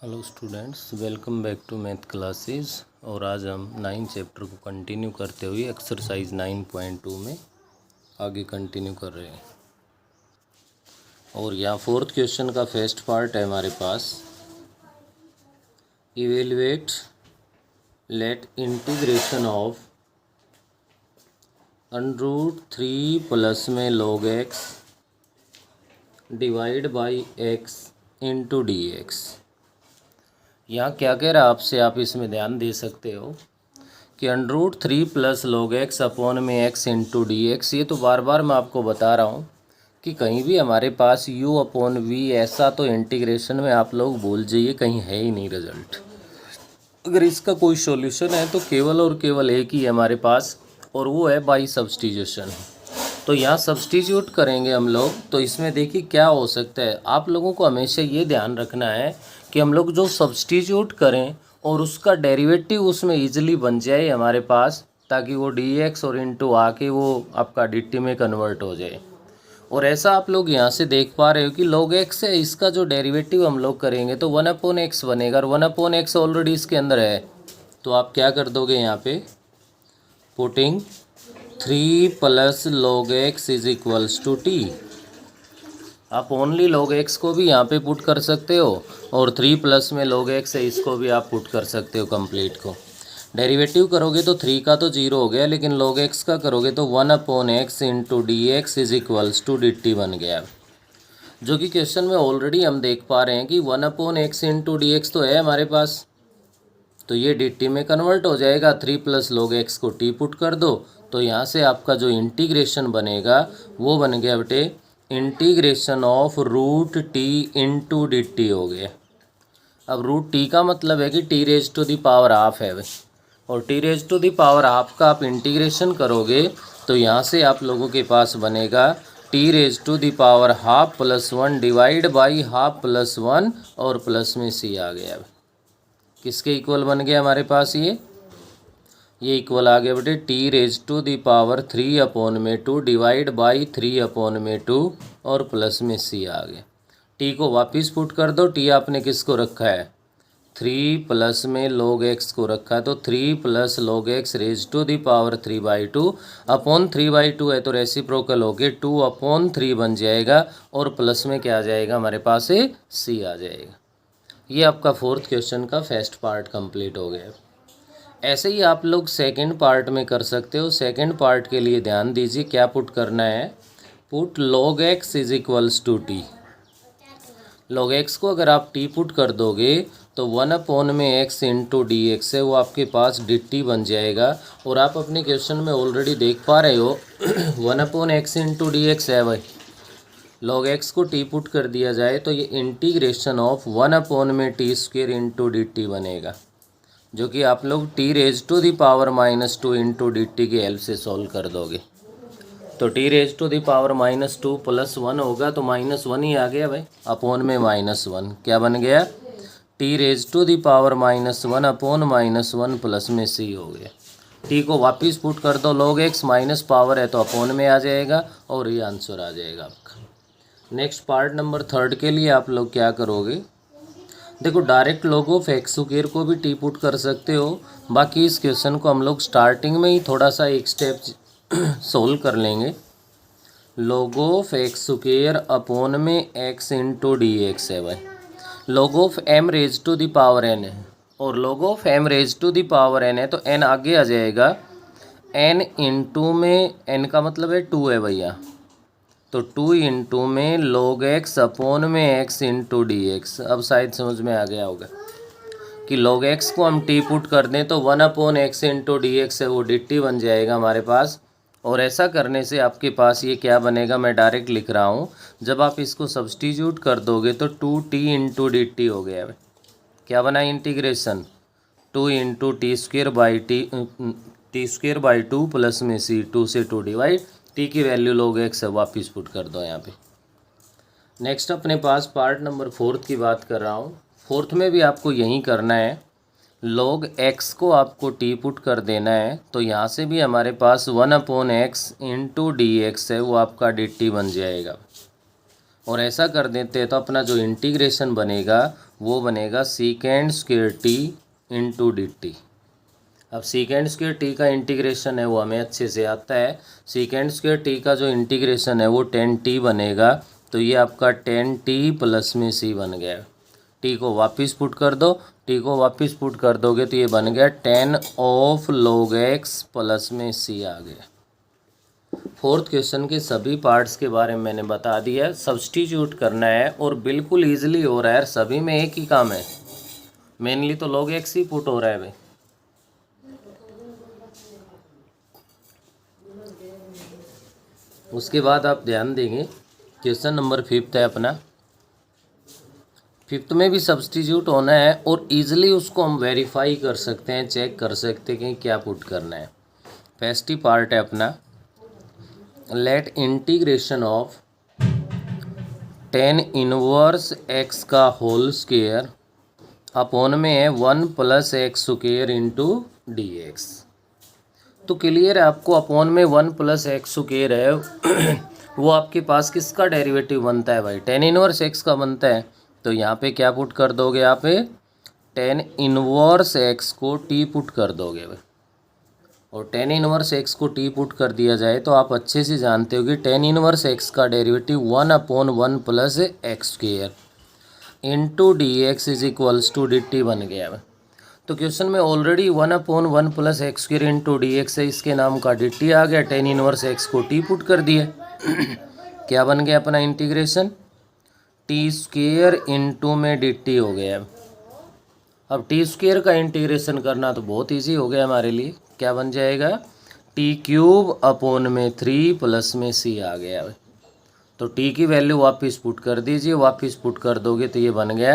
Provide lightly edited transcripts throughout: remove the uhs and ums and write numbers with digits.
Hello students, welcome back to math classes. और आज हम 9 चैप्टर को कंटिन्यू करते हुए एक्सरसाइज 9.2 में आगे कंटिन्यू कर रहे हैं। और यहाँ फोर्थ क्वेश्चन का फर्स्ट पार्ट है हमारे पास। Evaluate let integration of √3 plus में log x divide by x into d x. यहाँ क्या कह रहा है आपसे, आप इसमें ध्यान दे सकते हो कि √3 प्लस log x अपॉन में x इंटू डी एक्स। ये तो बार बार मैं आपको बता रहा हूँ कि कहीं भी हमारे पास u अपॉन v ऐसा तो इंटीग्रेशन में आप लोग भूल जाइए, कहीं है ही नहीं रिजल्ट। अगर इसका कोई सॉल्यूशन है तो केवल और केवल एक ही है हमारे पास, और वो है बाई सब्सटीट्यूशन। तो यहाँ सब्सटीट्यूट करेंगे हम लोग, तो इसमें देखिए क्या हो सकता है। आप लोगों को हमेशा ये ध्यान रखना है कि हम लोग जो सब्सटीट्यूट करें और उसका डेरिवेटिव उसमें ईजिली बन जाए हमारे पास, ताकि वो डी एक्स और इंटू आके वो आपका डी टी में कन्वर्ट हो जाए। और ऐसा आप लोग यहाँ से देख पा रहे हो कि log x है, इसका जो डेरिवेटिव हम लोग करेंगे तो 1/x बनेगा, और 1/x ऑलरेडी इसके अंदर है। तो आप क्या कर दोगे यहाँ पे, putting 3 plus log x is equals to t. आप ओनली log x को भी यहाँ पे पुट कर सकते हो, और 3 प्लस में log x है इसको भी आप पुट कर सकते हो कंप्लीट को। डेरिवेटिव करोगे तो 3 का तो 0 हो गया, लेकिन log x का करोगे तो 1/x into d x is equals to d t बन गया, जो कि क्वेश्चन में ऑलरेडी हम देख पा रहे हैं कि 1/x इंटू डी एक्स तो है हमारे पास, तो ये डी टी में कन्वर्ट हो जाएगा। 3 प्लस log x को टी पुट कर दो, तो यहाँ से आपका जो इंटीग्रेशन बनेगा वो बन गया बेटे integration of √t into d t हो गया। अब √t का मतलब है कि t raise to the power half है भाई, और t raise to the power half का आप इंटीग्रेशन करोगे तो यहाँ से आप लोगों के पास बनेगा t raise to the power half plus 1 divide by half plus 1, और प्लस में c आ गया। किसके इक्वल बन गया हमारे पास, ये इक्वल आ गया बेटे t raise to the power 3/2 divide by 3/2, और प्लस में c आ गया। t को वापस पुट कर दो, t आपने किसको रखा है, 3 प्लस में log x को रखा है, तो 3 plus log x raise to the power 3/2 upon 3/2 है तो रेसिप्रोकल हो गए 2/3 बन जाएगा, और प्लस में क्या आ जाएगा हमारे पास c आ जाएगा। ये आपका फोर्थ क्वेश्चन का फर्स्ट पार्ट कंप्लीट हो गया। ऐसे ही आप लोग सेकंड पार्ट में कर सकते हो। सेकंड पार्ट के लिए ध्यान दीजिए, क्या पुट करना है, put log x is equals to t. log x को अगर आप t पुट कर दोगे तो 1/x इंटू डी एक्स है, वो आपके पास डी टी बन जाएगा। और आप अपने क्वेश्चन में ऑलरेडी देख पा रहे हो 1/x इंटू डी एक्स है भाई, log x को t पुट कर दिया जाए तो ये integration of 1/t² into d t बनेगा, जो कि आप लोग t raise to the power -2 into d t की हेल्प से सॉल्व कर दोगे। तो t raise to the power -2 plus 1 होगा तो -1 ही आ गया भाई, अपॉन में -1 क्या बन गया, t raise to the power -1 upon -1 plus में c हो गया। t को वापस पुट कर दो, log x माइनस पावर है तो अपॉन में आ जाएगा, और ये आंसर आ जाएगा आपका। नेक्स्ट पार्ट नंबर थर्ड के लिए आप लोग क्या करोगे, देखो डायरेक्ट log ऑफ x² को भी टी पुट कर सकते हो। बाकी इस क्वेश्चन को हम लोग स्टार्टिंग में ही थोड़ा सा एक स्टेप सोल्व कर लेंगे। log ऑफ x² अपॉन में x इंटू डी एक्स है भाई, log of m raise to the power n है, और log of m raise to the power n है तो n आगे आ जाएगा, n इंटू में n का मतलब है 2 है भैया, तो 2 इंटू में log x अपॉन में x इंटू डी एक्स। अब शायद समझ में आ गया होगा कि log x को हम t पुट कर दें तो 1/x इंटू डी एक्स है, वो डी टी बन जाएगा हमारे पास। और ऐसा करने से आपके पास ये क्या बनेगा, मैं डायरेक्ट लिख रहा हूँ, जब आप इसको सब्सटीट्यूट कर दोगे तो 2t इंटू डी टी हो गया। क्या बना इंटीग्रेशन, 2 इंटू t² प्लस में c, 2 से 2 डिवाइड, t की वैल्यू log x है, वापस पुट कर दो यहाँ पे। नेक्स्ट अपने पास पार्ट नंबर फोर्थ की बात कर रहा हूँ। फोर्थ में भी आपको यही करना है, log x को आपको t पुट कर देना है, तो यहाँ से भी हमारे पास 1/x इंटू डी एक्स है, वो आपका डी टी बन जाएगा। और ऐसा कर देते हैं तो अपना जो इंटीग्रेशन बनेगा वो बनेगा secant square T into d T. अब सीकेंड स्क्वायर टी का इंटीग्रेशन है वो हमें अच्छे से आता है। सीकेंड स्क्वायर टी का जो इंटीग्रेशन है वो 10t बनेगा, तो ये आपका 10t प्लस में c बन गया। टी को वापस पुट कर दो, टी को वापस पुट कर दोगे तो ये बन गया 10 ऑफ log x प्लस में c आ गया। फोर्थ क्वेश्चन के सभी पार्ट्स के बारे में मैंने बता दिया, सब्सटीट्यूट करना है और बिल्कुल ईजिली हो रहा है। सभी में एक ही काम है, मेनली तो log x ही पुट हो रहा है भाई। उसके बाद आप ध्यान देंगे क्वेश्चन नंबर 5 है अपना। 5 में भी सब्सटीट्यूट होना है और इजीली उसको हम वेरीफाई कर सकते हैं, चेक कर सकते हैं कि क्या पुट करना है। फर्स्ट ही पार्ट है अपना, let integration of 10 inverse x का होल स्क्वायर अपॉन में है 1 plus x square into d x. तो क्लियर है आपको, अपॉन में 1 प्लस एक्स स्क्वायर है वो आपके पास किसका डेरिवेटिव बनता है भाई? 10 इनवर्स x का बनता है। तो यहाँ पे क्या पुट कर दोगे आप? 10 इनवर्स x को t पुट कर दोगे भाई। और 10 इनवर्स x को t पुट कर दिया जाए तो आप अच्छे से जानते हो कि 10 इनवर्स x का derivative 1/1 plus x square into d x is equals to d t बन गया है। तो क्वेश्चन में already 1/1 plus x square into d x है, इसके नाम का डी टी आ गया। 10 इनवर्स x को t पुट कर दिया क्या बन गया अपना इंटीग्रेशन? टी स्क्वायर इंटू में डी टी हो गया। अब टी स्क्वायर का इंटीग्रेशन करना तो बहुत इजी हो गया हमारे लिए। क्या बन जाएगा? टी क्यूब अपॉन में 3 प्लस में c आ गया। तो t की वैल्यू वापस पुट कर दीजिए, वापस पुट कर दोगे तो ये बन गया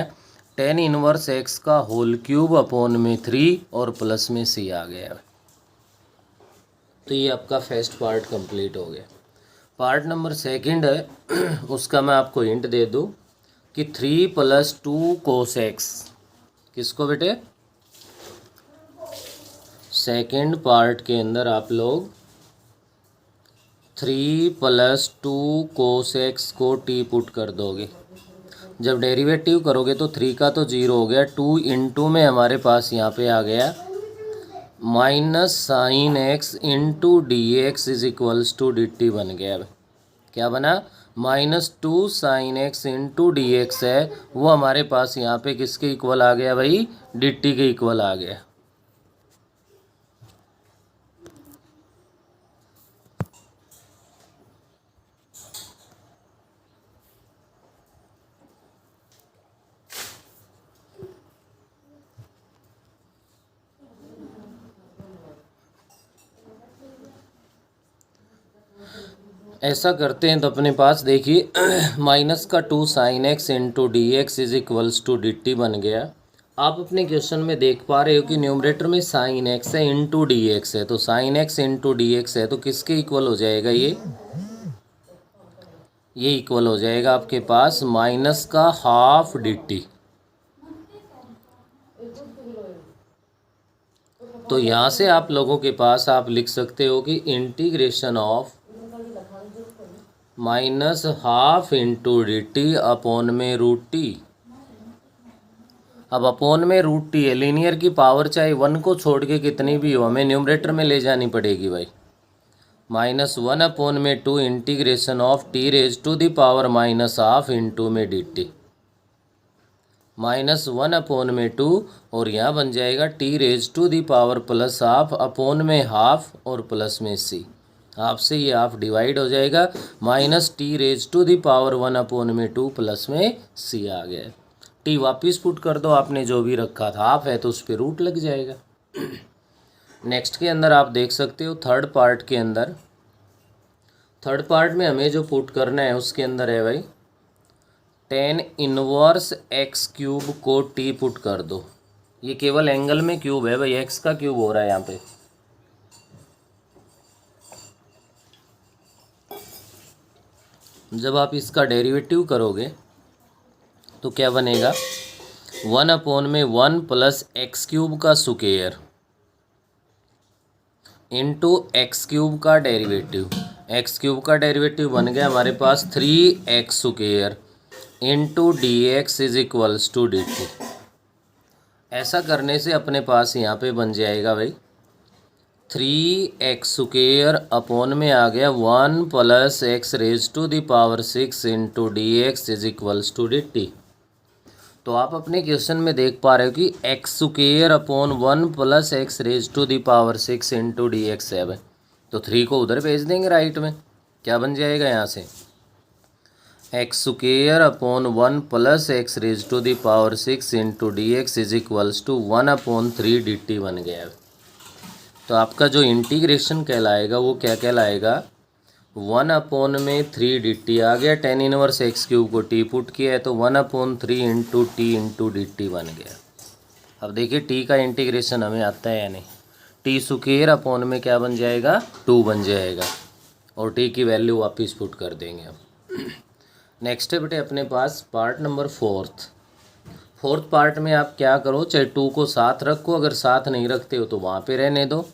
10 इनवर्स x का होल क्यूब अपॉन में 3 और प्लस में c आ गया। तो ये आपका फर्स्ट पार्ट कंप्लीट हो गया। पार्ट नंबर सेकंड है उसका मैं आपको हिंट दे दूं कि 3 + 2 cos x, किसको बेटे? सेकंड पार्ट के अंदर आप लोग 3 + 2 cos x को t पुट कर दोगे। जब डेरिवेटिव करोगे तो 3 का तो 0 हो गया, 2 इंटू में हमारे पास यहाँ पे आ गया minus sine x into d x is equals to d t बन गया। क्या बना? -2 sine x into d x है वो हमारे पास यहाँ पे किसके इक्वल आ गया भाई? डी टी के इक्वल आ गया। ऐसा करते हैं तो अपने पास देखिए माइनस का 2 sine x into d x is equals to d t बन गया। आप अपने क्वेश्चन में देख पा रहे हो कि न्यूमरेटर में साइन x है इंटू डी एक्स है, तो sine x into d x है तो किसके इक्वल हो जाएगा? ये इक्वल हो जाएगा आपके पास माइनस का हाफ डी टी। तो यहाँ से आप लोगों के पास आप लिख सकते हो कि integration of minus half into d T upon में रूट टी। अब अपॉन में रूट टी है, लीनियर की पावर चाहे 1 को छोड़ के कितनी भी हो हमें न्यूमरेटर में ले जानी पड़ेगी भाई। -1 अपॉन में 2 integration of t raise to the power minus half into में डी टी। -1 अपॉन में 2 और यहाँ बन जाएगा t raise to the power plus half upon में हाफ और प्लस में सी। हाफ से ये हाफ डिवाइड हो जाएगा, minus t raise to the power 1 upon में 2 प्लस में सी आ गया। टी वापस पुट कर दो, आपने जो भी रखा था हाफ है तो उस पर रूट लग जाएगा। नेक्स्ट के अंदर आप देख सकते हो थर्ड पार्ट के अंदर, थर्ड पार्ट में हमें जो पुट करना है उसके अंदर है भाई 10 इनवर्स एक्स क्यूब को टी पुट कर दो। ये केवल एंगल में क्यूब है भाई, एक्स का क्यूब हो रहा है यहाँ पे। जब आप इसका डेरिवेटिव करोगे तो क्या बनेगा? 1 अपॉन में 1 प्लस एक्स क्यूब का स्क्वायर इंटू एक्स क्यूब का डेरिवेटिव। एक्स क्यूब का डेरिवेटिव बन गया हमारे पास 3x square into d x is equals to d t. ऐसा करने से अपने पास यहाँ पे बन जाएगा भाई 3x² अपॉन में आ गया 1 + x⁻⁶ into d x is equals to d t. तो आप अपने क्वेश्चन में देख पा रहे हो कि x² upon 1 + x⁻⁶ into d x है भाई। तो 3 को उधर भेज देंगे राइट में, क्या बन जाएगा यहाँ से x² upon 1 + x⁻⁶ into d x is equals to 1/3 d t बन गया है। तो आपका जो इंटीग्रेशन कहलाएगा वो क्या कहलाएगा 1/3 डी टी आ गया। tan इनवर्स x³ को t पुट किया है तो 1/3 into T into d t बन गया। अब देखिए t का इंटीग्रेशन हमें आता है या नहीं। t² अपॉन में क्या बन जाएगा 2 बन जाएगा और t की वैल्यू वापस पुट कर देंगे हम। नेक्स्ट है बेटे अपने पास पार्ट नंबर फोर्थ पार्ट में आप क्या करो, चाहे 2 को साथ रखो, अगर साथ नहीं रखते हो तो वहाँ पे रहने दो,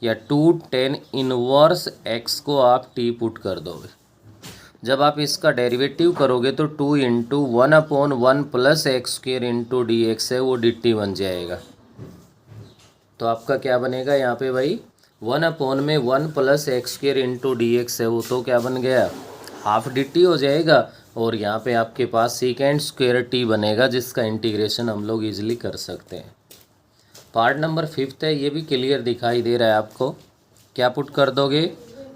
या 2 tan इनवर्स x को आप t पुट कर दोगे। जब आप इसका डेरिवेटिव करोगे तो 2 into 1/1 + x² into d x है वो डी टी बन जाएगा। तो आपका क्या बनेगा यहाँ पे भाई 1/1 + x² इंटू डी एक्स है वो तो क्या बन गया हाफ डी टी हो जाएगा। और यहाँ पे आपके पास sec² t बनेगा जिसका इंटीग्रेशन हम लोग इजीली कर सकते हैं। पार्ट नंबर 5 है, ये भी क्लियर दिखाई दे रहा है आपको। क्या पुट कर दोगे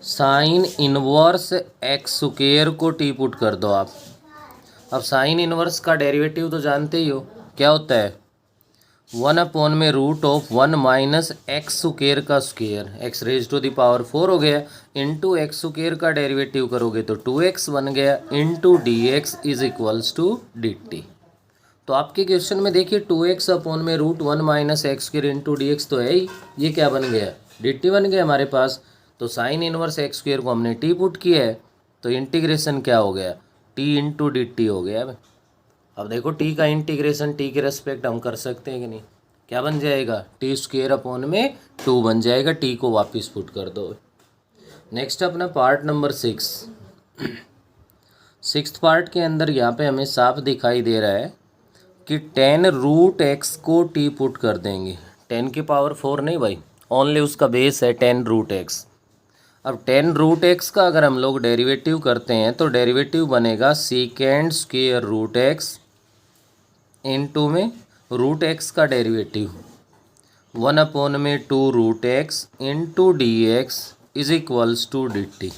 sin इनवर्स x² को t पुट कर दो आप। अब sin इनवर्स का डेरिवेटिव तो जानते ही हो क्या होता है 1/√1 - x² का स्क्वायर x⁴ हो गया इंटू x² का डेरिवेटिव करोगे तो 2x बन गया into d x is equals to d t. तो आपके क्वेश्चन में देखिए 2x/√1 - x² into d x तो है ही, ये क्या बन गया डी टी बन गया हमारे पास। तो sin इनवर्स x² को हमने t पुट किया है तो इंटीग्रेशन क्या हो गया t इंटू डी टी हो गया। अब देखो t का इंटीग्रेशन t के रेस्पेक्ट हम कर सकते हैं कि नहीं, क्या बन जाएगा t² अपॉन में 2 बन जाएगा, t को वापस पुट कर दो। नेक्स्ट अपना पार्ट नंबर 6 पार्ट के अंदर यहाँ पे हमें साफ दिखाई दे रहा है कि tan√x को t पुट कर देंगे। 10⁴ नहीं भाई, ओनली उसका बेस है tan√x। अब tan√x का अगर हम लोग डेरिवेटिव करते हैं तो डेरिवेटिव बनेगा sec² इंटू में √x का derivative 1/2√x into d x is equals to d t.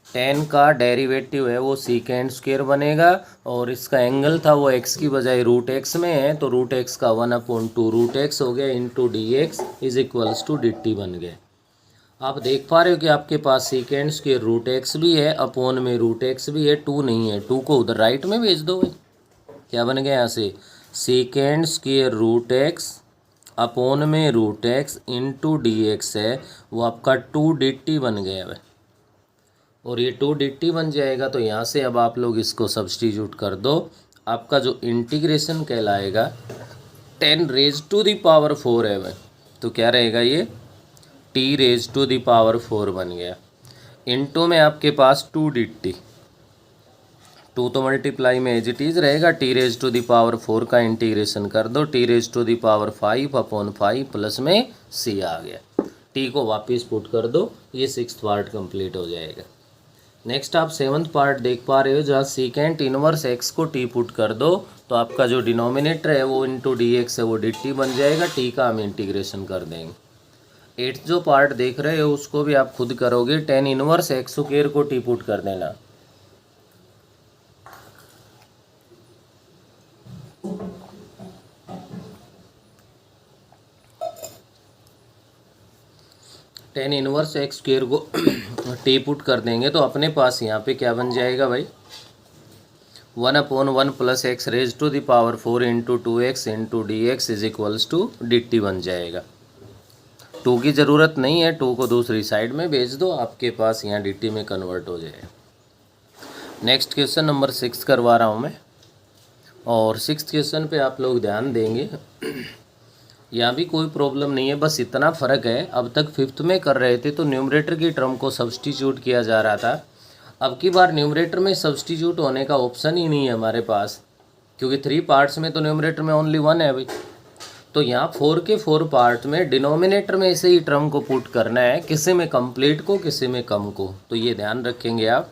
tan का डेरिवेटिव है वो sec² बनेगा और इसका एंगल था वो x की बजाय √x में है तो √x का 1/2√x हो गया into d x is equals to d t बन गया। आप देख पा रहे हो कि आपके पास sec² √x भी है अपॉन में √x भी है, 2 नहीं है, 2 को उधर राइट में भेज दो भाई। क्या बन गया यहाँ से sec² √x अपॉन में √x इंटू डी एक्स है वो आपका 2 डी टी बन गया है और ये 2 डी टी बन जाएगा। तो यहाँ से अब आप लोग इसको सब्सटीट्यूट कर दो, आपका जो इंटीग्रेशन कहलाएगा 10⁻⁴ है भाई। तो क्या रहेगा ये t⁻⁴ बन गया इंटू में आपके पास 2 डी टी, 2 तो मल्टीप्लाई में एज इट इज़ रहेगा, t⁻⁴ का इंटीग्रेशन कर दो t⁻⁵/5 प्लस में c आ गया। t को वापस पुट कर दो, ये 6th पार्ट कंप्लीट हो जाएगा। नेक्स्ट आप 7th पार्ट देख पा रहे हो जहाँ सेकेंड इनवर्स x को t पुट कर दो तो आपका जो डिनोमिनेटर है वो इंटू डी एक्स है वो डी टी बन जाएगा, t का हम इंटीग्रेशन कर देंगे। 8th जो पार्ट देख रहे हो उसको भी आप खुद करोगे, tan इनवर्स x² को t पुट कर देना। tan इनवर्स x² को t पुट कर देंगे तो अपने पास यहाँ पे क्या बन जाएगा भाई 1/1 + x⁴ into 2x into d x is equals to d t बन जाएगा। 2 की ज़रूरत नहीं है, 2 को दूसरी साइड में भेज दो, आपके पास यहाँ डी टी में कन्वर्ट हो जाएगा। नेक्स्ट क्वेश्चन नंबर 6 करवा रहा हूँ मैं और 6th क्वेश्चन पे आप लोग ध्यान देंगे। यहाँ भी कोई प्रॉब्लम नहीं है, बस इतना फ़र्क है अब तक 5th में कर रहे थे तो न्यूमरेटर की टर्म को सब्सटीट्यूट किया जा रहा था, अब की बार न्यूमरेटर में सब्स्टिट्यूट होने का ऑप्शन ही नहीं है हमारे पास, क्योंकि 3 पार्ट्स में तो न्यूमरेटर में ओनली 1 है भाई। तो यहाँ 4 के 4 पार्ट में डिनोमिनेटर में इसे ही टर्म को पुट करना है, किसी में कंप्लीट को किसी में कम को। तो ये ध्यान रखेंगे आप।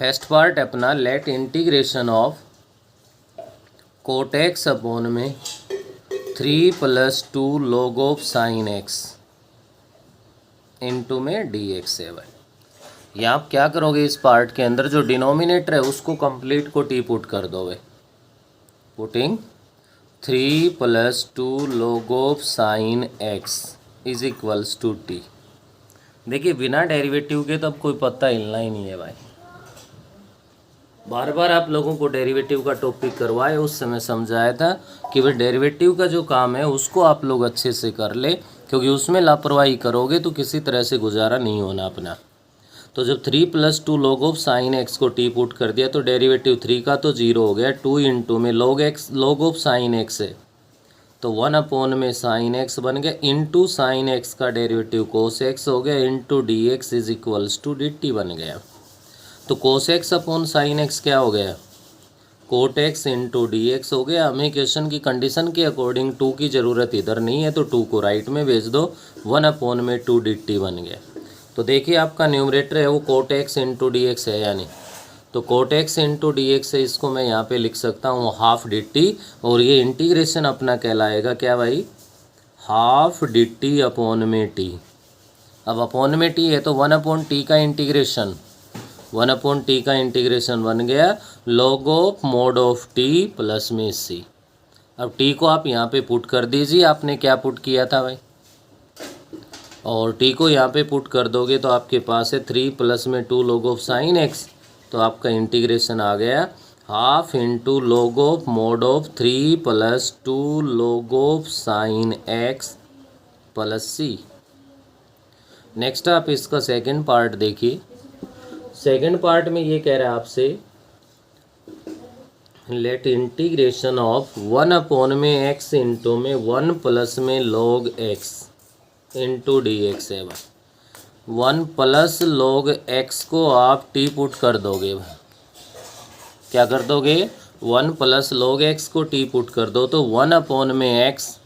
फर्स्ट पार्ट अपना let integration of cot x upon में 3 + 2 log of sine x into में डी एक्स है भाई। ये आप क्या करोगे, इस पार्ट के अंदर जो डिनोमिनेटर है उसको कंप्लीट को टी पुट कर दो भाई। Putting 3 + 2 log of sine x is equals to t. देखिए बिना डेरिवेटिव के तो अब कोई पत्ता हिलना ही नहीं है भाई। बार बार आप लोगों को डेरिवेटिव का टॉपिक करवाए, उस समय समझाया था कि भाई डेरिवेटिव का जो काम है उसको आप लोग अच्छे से कर ले, क्योंकि उसमें लापरवाही करोगे तो किसी तरह से गुजारा नहीं होना अपना। तो जब 3 + 2 log ऑफ साइन एक्स को टी पुट कर दिया तो डेरिवेटिव 3 का तो 0 हो गया, 2 इंटू में log ऑफ साइन एक्स है तो 1 अपॉन में साइन एक्स बन गया, इंटू साइन एक्स का डेरिवेटिव कोस एक्स हो गया, into d x is equals to d t बन गया। तो cos x upon sine x क्या हो गया, cot x into d x हो गया। हमें क्वेश्चन की कंडीशन के अकॉर्डिंग 2 की ज़रूरत इधर नहीं है तो 2 को राइट में भेज दो, 1 अपॉन में 2 डी टी बन गया। तो देखिए आपका न्यूमरेटर है वो cot x into d x है या नहीं, तो cot x into d x है, इसको मैं यहाँ पे लिख सकता हूँ हाफ डी टी, और ये इंटीग्रेशन अपना कहलाएगा क्या भाई, हाफ डी टी अपॉन में टी। अब अपॉन में टी है तो 1 अपॉन टी का इंटीग्रेशन, 1 अपॉन टी का इंटीग्रेशन बन गया log of mod of T plus में सी। अब टी को आप यहाँ पे पुट कर दीजिए, आपने क्या पुट किया था भाई, और टी को यहाँ पे पुट कर दोगे तो आपके पास है 3 + में 2 log ऑफ साइन एक्स, तो आपका इंटीग्रेशन आ गया half into log of mod of 3 + 2 log of sine x plus c. Next आप इसका सेकंड पार्ट देखिए। सेकंड पार्ट में ये कह रहा है आपसे लेट इंटीग्रेशन ऑफ 1 अपॉन में एक्स इंटू में 1 + में log x into d x है भाई। 1 + log एक्स को आप टी पुट कर दोगे भाई, क्या कर दोगे, 1 + log एक्स को टी पुट कर दो तो 1 अपॉन में एक्स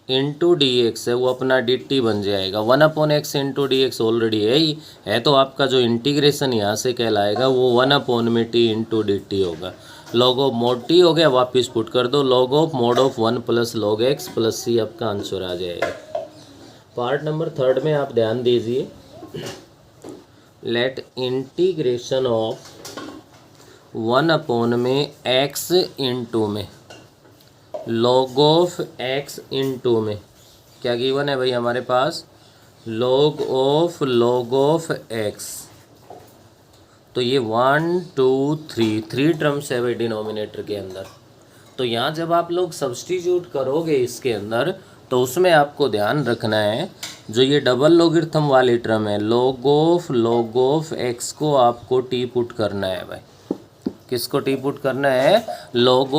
इंटू डी एक्स है वो अपना डी टी बन जाएगा। 1 upon x into d x already है ही है, तो आपका जो इंटीग्रेशन यहाँ से कहलाएगा वो 1 अपॉन में टी इंटू डी टी होगा। log ऑफ मोड टी हो गया, वापस पुट कर दो, log of mod of 1 + log x plus c आपका आंसर आ जाएगा। पार्ट नंबर 3 में आप ध्यान दीजिए। लेट इंटीग्रेशन ऑफ 1 अपॉन में एक्स इंटू में log ऑफ एक्स इंटू में क्या गिवन है भाई हमारे पास, log ऑफ एक्स। तो ये 1 2 3 टर्म्स है भाई डिनोमिनेटर के अंदर। तो यहाँ जब आप लोग सब्स्टिट्यूट करोगे इसके अंदर तो उसमें आपको ध्यान रखना है जो ये डबल लॉगरिथम वाली टर्म है log ऑफ एक्स को आपको टी पुट करना है भाई। किसको टी पुट करना है, log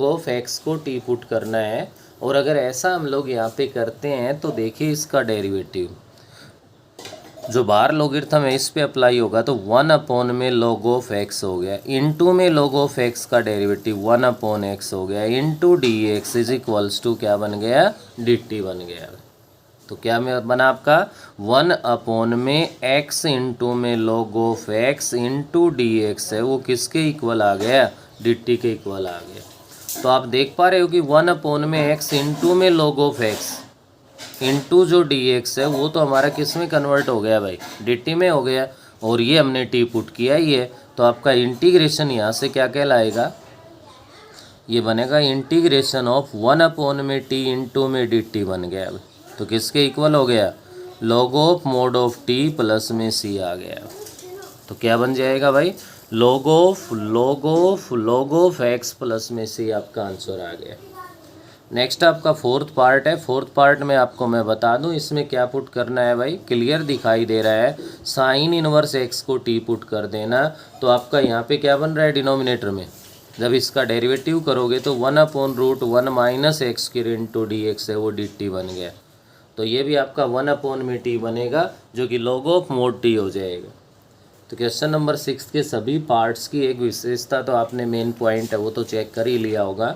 ऑफ एक्स को टी पुट करना है। और अगर ऐसा हम लोग यहाँ पे करते हैं तो देखिए इसका डेरिवेटिव जो बाहर लॉगरिथम है इस पे अप्लाई होगा तो 1 अपॉन में log ऑफ एक्स हो गया, इंटू में log ऑफ एक्स का डेरिवेटिव 1 अपॉन एक्स हो गया, into d x is equals to क्या बन गया, डी टी बन गया। तो क्या में बना आपका 1 अपॉन में एक्स इंटू में log of x into d x है वो किसके इक्वल आ गया, डी टी के इक्वल आ गया। तो आप देख पा रहे हो कि 1 अपॉन में एक्स इंटू में log ऑफ एक्स इंटू जो डी एक्स है वो तो हमारा किस में कन्वर्ट हो गया भाई, डी टी में हो गया, और ये हमने टी पुट किया ही है। तो आपका इंटीग्रेशन यहाँ से क्या कहलाएगा, ये बनेगा इंटीग्रेशन ऑफ 1 अपॉन में टी इंटू में डी टी बन गया। तो किसके इक्वल हो गया, log of mod of T plus में सी आ गया। तो क्या बन जाएगा भाई, log ऑफ एक्स प्लस में सी आपका आंसर आ गया। नेक्स्ट आपका फोर्थ पार्ट है। फोर्थ पार्ट में आपको मैं बता दूं इसमें क्या पुट करना है भाई, क्लियर दिखाई दे रहा है, साइन इनवर्स एक्स को टी पुट कर देना। तो आपका यहाँ पे क्या बन रहा है डिनोमिनेटर में, जब इसका डेरिवेटिव करोगे तो 1 अपॉन रूट 1 माइनस एक्स की इंटू डी एक्स है वो डी टी बन गया। तो ये भी आपका 1 अपॉन में टी बनेगा जो कि log ऑफ मोड टी हो जाएगा। तो क्वेश्चन नंबर 6 के सभी पार्ट्स की एक विशेषता तो आपने मेन पॉइंट है वो तो चेक कर ही लिया होगा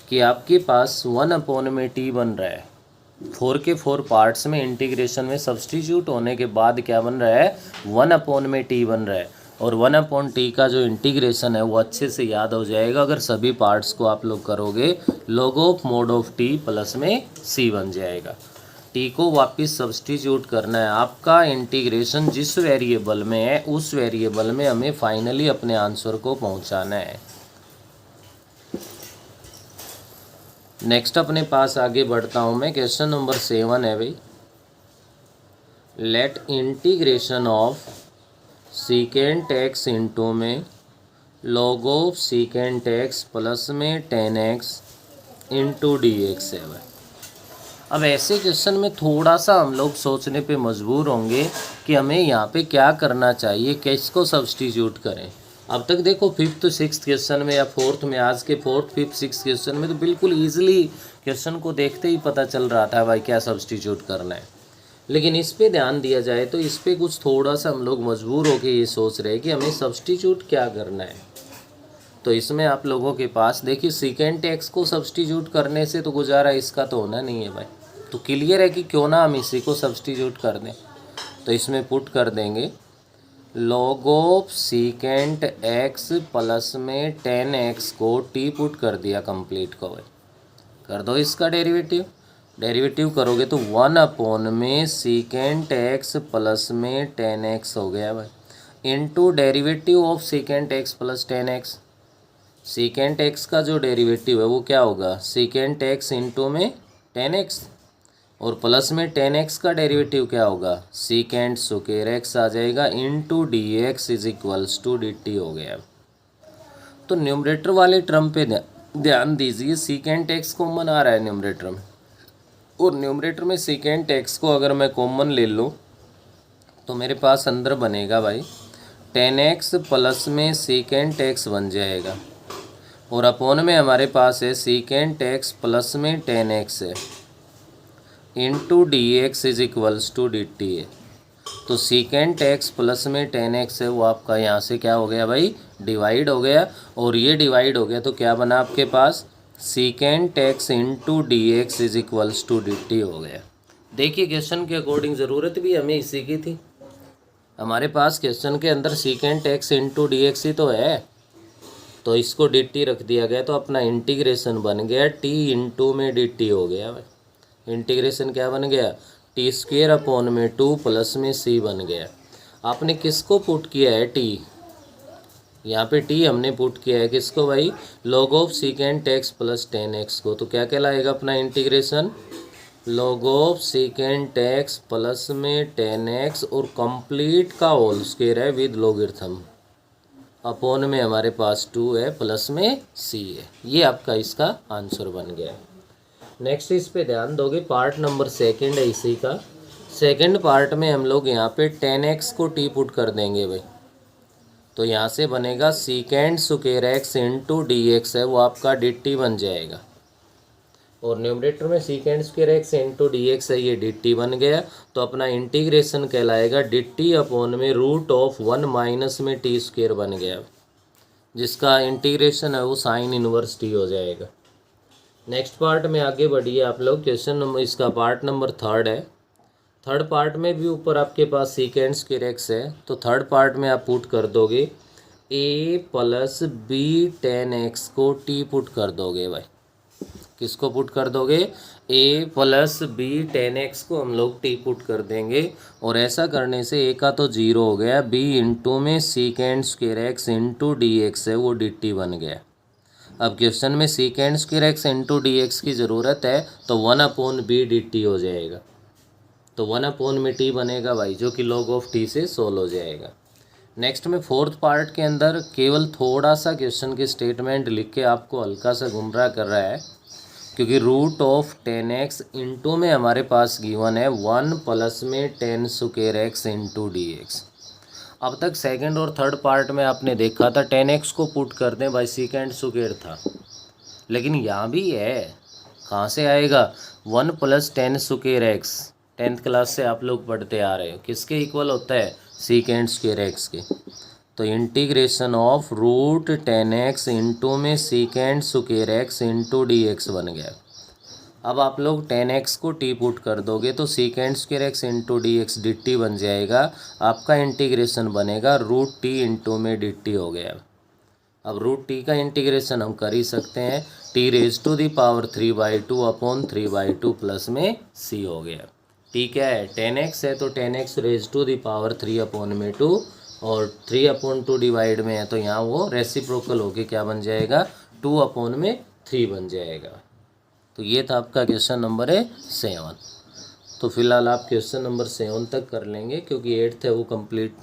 कि आपके पास 1/t बन रहा है। 4 के 4 पार्ट्स में इंटीग्रेशन में सब्सटीट्यूट होने के बाद क्या बन रहा है, 1/t बन रहा है। और 1/t का जो इंटीग्रेशन है वो अच्छे से याद हो जाएगा अगर सभी पार्ट्स को आप लोग करोगे। log of mod of t plus में c बन जाएगा। टी को वापस सब्सटीट्यूट करना है, आपका इंटीग्रेशन जिस वेरिएबल में है उस वेरिएबल में हमें फाइनली अपने आंसर को पहुंचाना है। नेक्स्ट अपने पास आगे बढ़ता हूं मैं, क्वेश्चन नंबर 7 है भाई। Let integration of secant x into में log of secant x plus में tan x into d x है भाई। अब ऐसे क्वेश्चन में थोड़ा सा हम लोग सोचने पे मजबूर होंगे कि हमें यहाँ पे क्या करना चाहिए, किसको सब्सटीट्यूट करें। अब तक देखो 5th 6th क्वेश्चन में या 4th में, आज के 4th 5th 6th क्वेश्चन में तो बिल्कुल ईजिली क्वेश्चन को देखते ही पता चल रहा था भाई क्या सब्सटीट्यूट करना है। लेकिन इस पे ध्यान दिया जाए तो इस पे कुछ थोड़ा सा हम लोग मजबूर होकर ये सोच रहे हैं कि हमें सब्सटीट्यूट क्या करना है। तो इसमें आप लोगों के पास देखिए सीकेंट एक्स को सब्सटीट्यूट करने से तो गुजारा इसका तो होना नहीं है भाई। तो क्लियर है कि क्यों ना हम इसी को सब्सटीट्यूट कर दें। तो इसमें पुट कर देंगे log of secant x plus में tan x को t पुट कर दिया कंप्लीट को भाई। कर दो इसका डेरिवेटिव करोगे तो 1 में सीकेंट एक्स प्लस में tan x हो गया भाई into derivative of secant x plus tan x। Secant x का जो डेरिवेटिव है वो क्या होगा, सीकेंट एक्स इंटू में tan x, और प्लस में tan x का डेरिवेटिव क्या होगा, सीकेंट स्क्वायर x आ जाएगा into d x is equals to d t हो गया। तो न्यूमरेटर वाले टर्म पे ध्यान दीजिए, सीकेंट x कॉमन आ रहा है न्यूमरेटर में, और न्यूमरेटर में सीकेंट x को अगर मैं कॉमन ले लूँ तो मेरे पास अंदर बनेगा भाई tan x प्लस में सीकेंट x बन जाएगा, और अपोन में हमारे पास है सीकेंट x प्लस में tan x है into d x is equals to d t है। तो सीकेंट एक्स प्लस में tan x है वो आपका यहाँ से क्या हो गया भाई, डिवाइड हो गया, और ये डिवाइड हो गया तो क्या बना आपके पास, secant x into d x is equals to d t हो गया। देखिए क्वेश्चन के अकॉर्डिंग ज़रूरत भी हमें इसी की थी, हमारे पास क्वेश्चन के अंदर secant x into d x ही तो है, तो इसको डी टी रख दिया गया तो अपना इंटीग्रेशन बन गया टी इंटू में डी टी हो गया भाई। इंटीग्रेशन क्या बन गया, टी स्क्वेयर अपॉन में 2 प्लस में सी बन गया। आपने किसको पुट किया है, टी, यहाँ पे टी हमने पुट किया है किसको भाई, log of secant x plus tan x को। तो क्या कहलाएगा अपना integration, log of secant x plus में tan x और कंप्लीट का होल स्क्वायर है विद लॉगरिथम, अपॉन में हमारे पास 2 है प्लस में c है। ये आपका इसका आंसर बन गया है। नेक्स्ट इस पे ध्यान दोगे, पार्ट नंबर 2 है इसी का। सेकंड पार्ट में हम लोग यहाँ पे tan x को t पुट कर देंगे भाई, तो यहाँ से बनेगा secant square x into d x है वो आपका डी टी बन जाएगा, और न्यूमरेटर में secant square x into d x है ये डी टी बन गया। तो अपना इंटीग्रेशन कहलाएगा डी टी अपॉन में रूट ऑफ 1 माइनस में टी स्क्वायर बन गया, जिसका इंटीग्रेशन है वो साइन इनवर्स टी हो जाएगा। नेक्स्ट पार्ट में आगे बढ़िए आप लोग, क्वेश्चन नंबर इसका पार्ट नंबर 3 है। थर्ड पार्ट में भी ऊपर आपके पास सीकेंट स्क्वायर एक्स है, तो थर्ड पार्ट में आप पुट कर दोगे a plus b tan x को t पुट कर दोगे भाई। किसको पुट कर दोगे, a plus b tan x को हम लोग t पुट कर देंगे, और ऐसा करने से a का तो 0 हो गया, b इंटू में secant square x into d x है वो डी टी बन गया। अब क्वेश्चन में secant square x into d x की ज़रूरत है तो 1/b डी टी हो जाएगा, तो 1 में टी बनेगा भाई, जो कि log ऑफ टी से सोल्व हो जाएगा। नेक्स्ट में 4th पार्ट के अंदर केवल थोड़ा सा क्वेश्चन की स्टेटमेंट लिख के आपको हल्का सा गुमराह कर रहा है, क्योंकि root of tan x into में हमारे पास गिवन है 1 प्लस में tan square x into d x. अब तक सेकंड और थर्ड पार्ट में आपने देखा था tan x को पुट कर दें भाई, सीकेंट स्क्वायर था, लेकिन यहाँ भी है, कहाँ से आएगा, 1 plus tan square x, 10th class से आप लोग पढ़ते आ रहे हो, किसके इक्वल होता है, सीकेंड स्क्वायर एक्स के। तो integration of root 10x into में secant square x into d x बन गया। अब आप लोग 10x को टी पुट कर दोगे तो secant square x into d x D t बन जाएगा। आपका इंटीग्रेशन बनेगा रूट टी इंटू में डी टी हो गया। अब रूट टी का इंटीग्रेशन हम कर ही सकते हैं, t raise to the power 3/2 upon 3/2 plus में सी हो गया। टी क्या है 10x है तो 10x raise to the power 3 upon में 2 और 3/2 डिवाइड में है तो यहाँ वो रेसिप्रोकल होके क्या बन जाएगा 2 अपॉन में 3 बन जाएगा। तो ये था आपका क्वेश्चन नंबर 7। तो फिलहाल आप क्वेश्चन नंबर 7 तक कर लेंगे क्योंकि 8th है वो कंप्लीट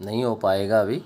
नहीं हो पाएगा अभी।